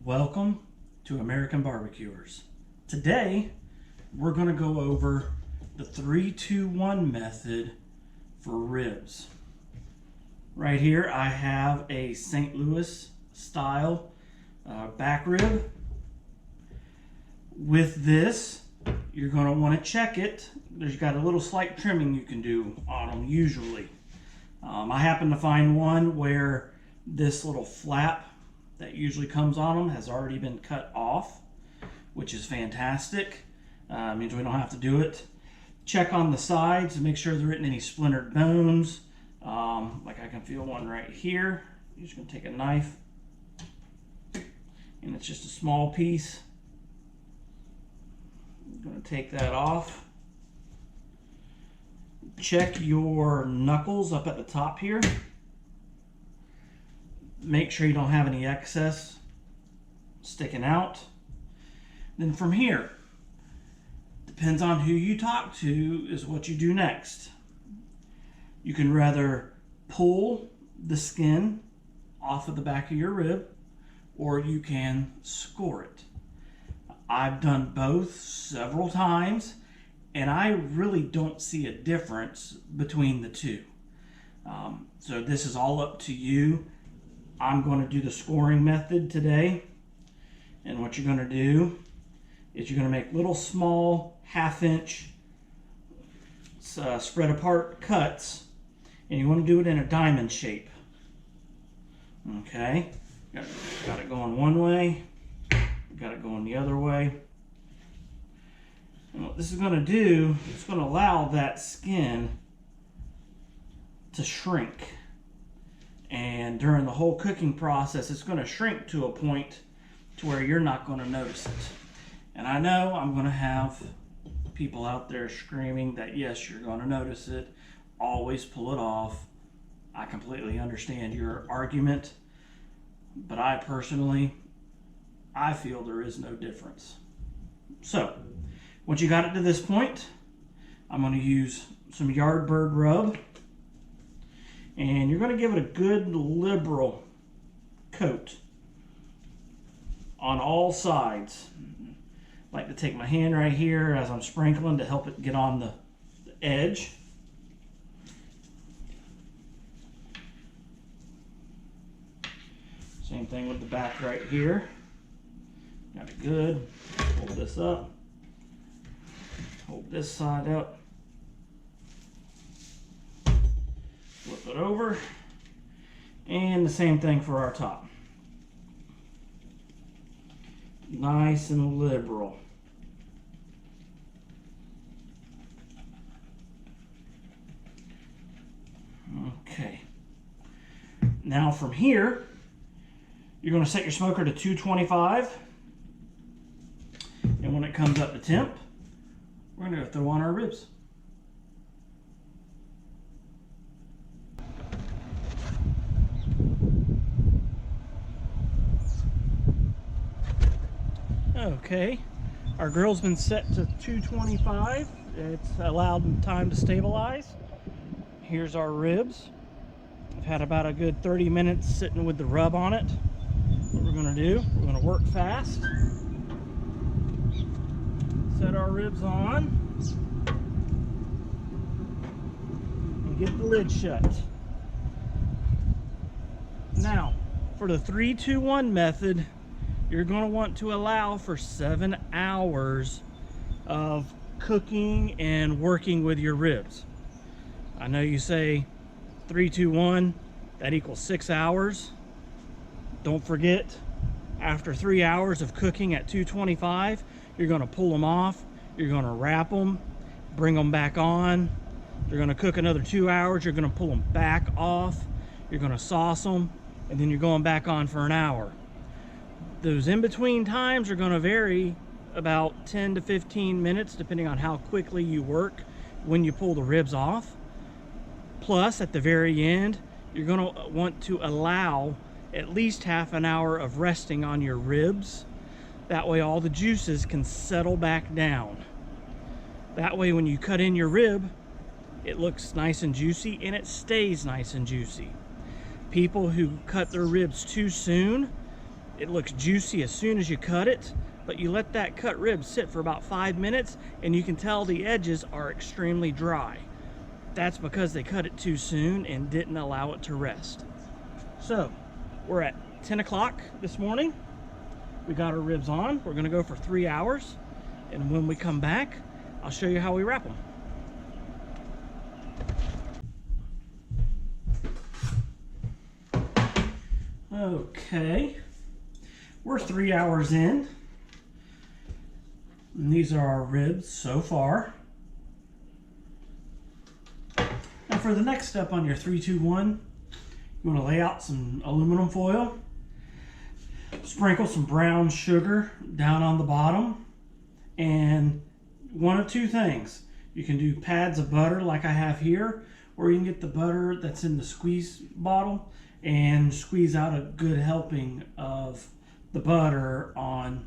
Welcome to American BBQ'ers. Today, we're going to go over the 3-2-1 method for ribs. Right here, I have a St. Louis style back rib. With this, you're going to want to check it. There's got a little slight trimming you can do on them usually. I happen to find one where this little flap that usually comes on them has already been cut off, which is fantastic. Means we don't have to do it. Check on the sides to make sure there isn't any splintered bones. Like I can feel one right here. You're just going to take a knife, and it's just a small piece. I'm going to take that off. Check your knuckles up at the top here. Make sure you don't have any excess sticking out. Then from here, depends on who you talk to is what you do next. You can rather pull the skin off of the back of your rib, or you can score it. I've done both several times, and I really don't see a difference between the two. So this is all up to you. I'm going to do the scoring method today, and what you're going to do is you're going to make little small 1/2 inch spread apart cuts, and you want to do it in a diamond shape. Okay, got it going one way, got it going the other way. And what this is going to do, it's going to allow that skin to shrink. And during the whole cooking process, it's going to shrink to a point to where you're not going to notice it. And I know I'm going to have people out there screaming that yes, you're going to notice it. Always pull it off. I completely understand your argument, but I personally feel there is no difference. So once you got it to this point, I'm going to use some Yardbird rub. And you're going to give it a good liberal coat on all sides. I like to take my hand right here as I'm sprinkling to help it get on the edge. Same thing with the back right here. Got it good. Hold this up. Hold this side up. Flip it over, and the same thing for our top. Nice and liberal. Okay. Now from here, you're going to set your smoker to 225, and when it comes up to temp, we're going to throw on our ribs. Okay, our grill's been set to 225. It's allowed time to stabilize. Here's our ribs. I've had about a good 30 minutes sitting with the rub on it. What we're going to do, we're going to work fast. Set our ribs on. And get the lid shut. Now, for the 3-2-1 method, you're going to want to allow for 7 hours of cooking and working with your ribs. I know you say 3-2-1, that equals 6 hours. Don't forget, after 3 hours of cooking at 225, you're going to pull them off, you're going to wrap them, bring them back on. You're going to cook another 2 hours, you're going to pull them back off, you're going to sauce them, and then you're going back on for an hour. Those in-between times are going to vary about 10 to 15 minutes depending on how quickly you work when you pull the ribs off. Plus, at the very end, you're going to want to allow at least ½ an hour of resting on your ribs. That way all the juices can settle back down. That way when you cut in your rib, it looks nice and juicy and it stays nice and juicy. People who cut their ribs too soon It looks juicy as soon as you cut it, but you let that cut rib sit for about 5 minutes and you can tell the edges are extremely dry. That's because they cut it too soon and didn't allow it to rest. So we're at 10 o'clock this morning. We got our ribs on. We're gonna go for 3 hours. And when we come back, I'll show you how we wrap them. Okay, we're 3 hours in. And these are our ribs so far. Now for the next step on your 3-2-1, you want to lay out some aluminum foil, sprinkle some brown sugar down on the bottom, and one of two things. You can do pads of butter like I have here, or you can get the butter that's in the squeeze bottle and squeeze out a good helping of the butter on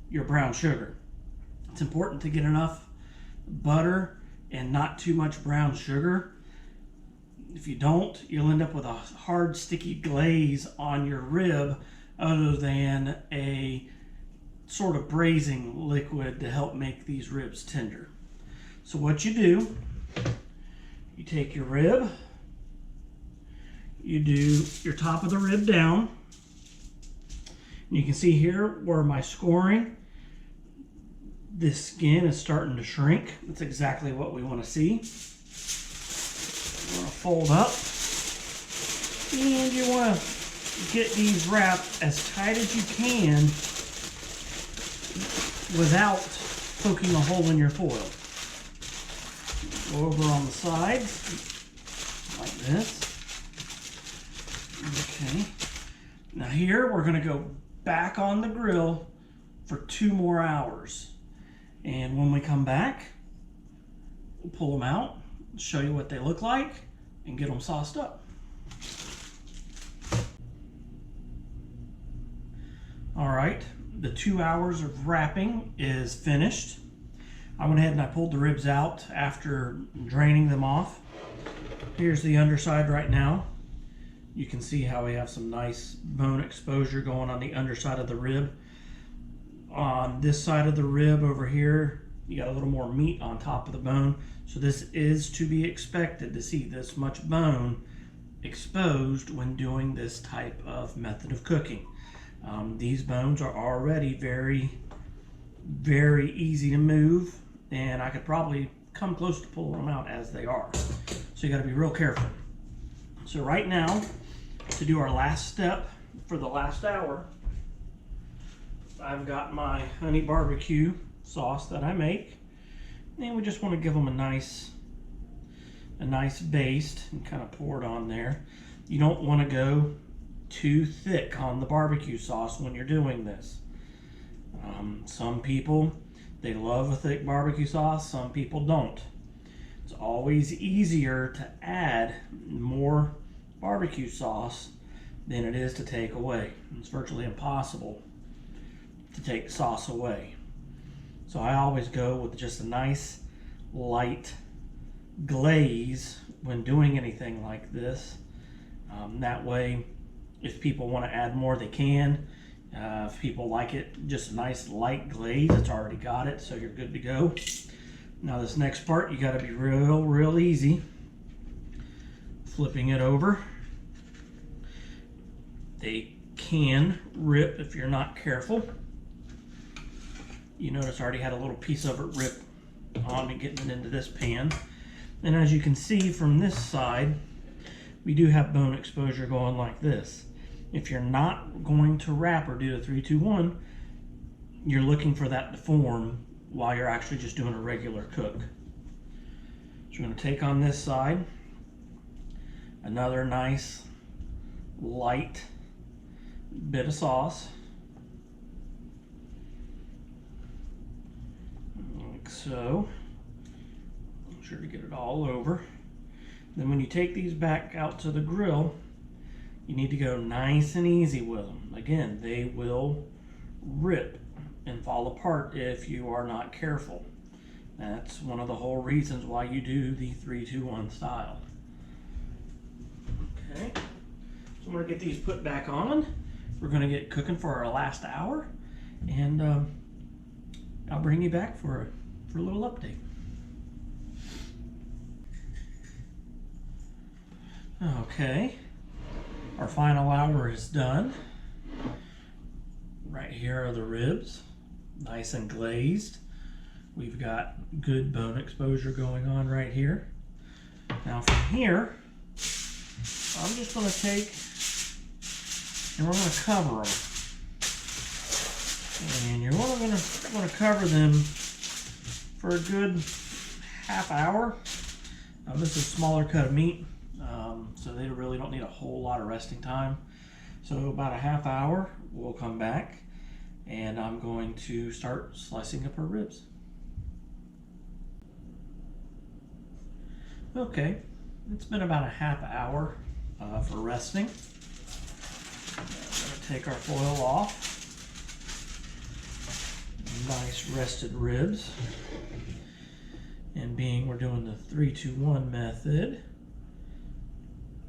your brown sugar. It's important to get enough butter and not too much brown sugar. If you don't, you'll end up with a hard, sticky glaze on your rib other than a sort of braising liquid to help make these ribs tender. So what you do, you take your rib, you do your top of the rib down, and you can see here where my scoring, this skin is starting to shrink. That's exactly what we want to see. You want to fold up, and you want to get these wrapped as tight as you can without poking a hole in your foil. Go over on the sides like this. Okay. Now here we're going to go back on the grill for 2 more hours. And when we come back, we'll pull them out, show you what they look like, and get them sauced up. All right, the 2 hours of wrapping is finished. I went ahead and I pulled the ribs out after draining them off. Here's the underside right now. You can see how we have some nice bone exposure going on the underside of the rib. On this side of the rib over here, you got a little more meat on top of the bone. So this is to be expected to see this much bone exposed when doing this type of method of cooking. These bones are already very, very easy to move, and I could probably come close to pulling them out as they are. So you got to be real careful. So right now, to do our last step for the last hour, I've got my honey barbecue sauce that I make, and we just want to give them a nice baste and kind of pour it on there. You don't want to go too thick on the barbecue sauce when you're doing this. Some people, they love a thick barbecue sauce, some people don't. It's always easier to add more barbecue sauce than it is to take away. It's virtually impossible to take sauce away. So I always go with just a nice light glaze when doing anything like this. That way, if people want to add more, they can. If people like it, just a nice light glaze, it's already got it, so you're good to go. Now this next part, you got to be real easy. Flipping it over. They can rip if you're not careful. You notice I already had a little piece of it rip on me getting it into this pan. And as you can see from this side, we do have bone exposure going like this. If you're not going to wrap or do a 3-2-1, you're looking for that to form while you're actually just doing a regular cook. So we're going to take on this side another nice light bit of sauce, like so. Make sure to get it all over. Then when you take these back out to the grill, you need to go nice and easy with them. Again, they will rip and fall apart if you are not careful. That's one of the whole reasons why you do the 3-2-1 style. Okay, so I'm going to get these put back on, we're going to get cooking for our last hour, and I'll bring you back for a little update. Okay, our final hour is done. Right here are the ribs, nice and glazed. We've got good bone exposure going on right here. Now from here, I'm just going to take and we're going to cover them. And you're going to cover them for a good half hour. This is a smaller cut of meat, so they really don't need a whole lot of resting time. So about a half hour, we'll come back and I'm going to start slicing up our ribs. Okay, it's been about a half hour for resting. I'm going to take our foil off. Nice rested ribs. And being we're doing the 3-2-1 method,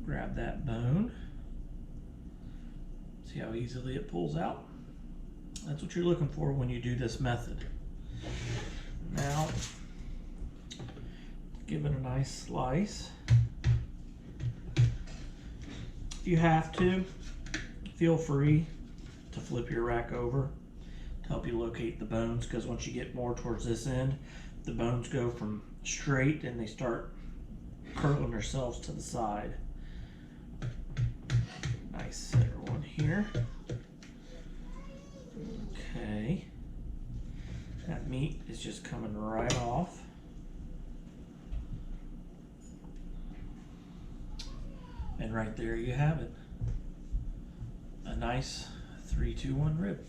grab that bone. See how easily it pulls out? That's what you're looking for when you do this method. Now, give it a nice slice. If you have to, feel free to flip your rack over to help you locate the bones, because once you get more towards this end, the bones go from straight and they start curling themselves to the side. Nice center one here. Okay. That meat is just coming right off. And right there you have it. A nice 3-2-1 rib.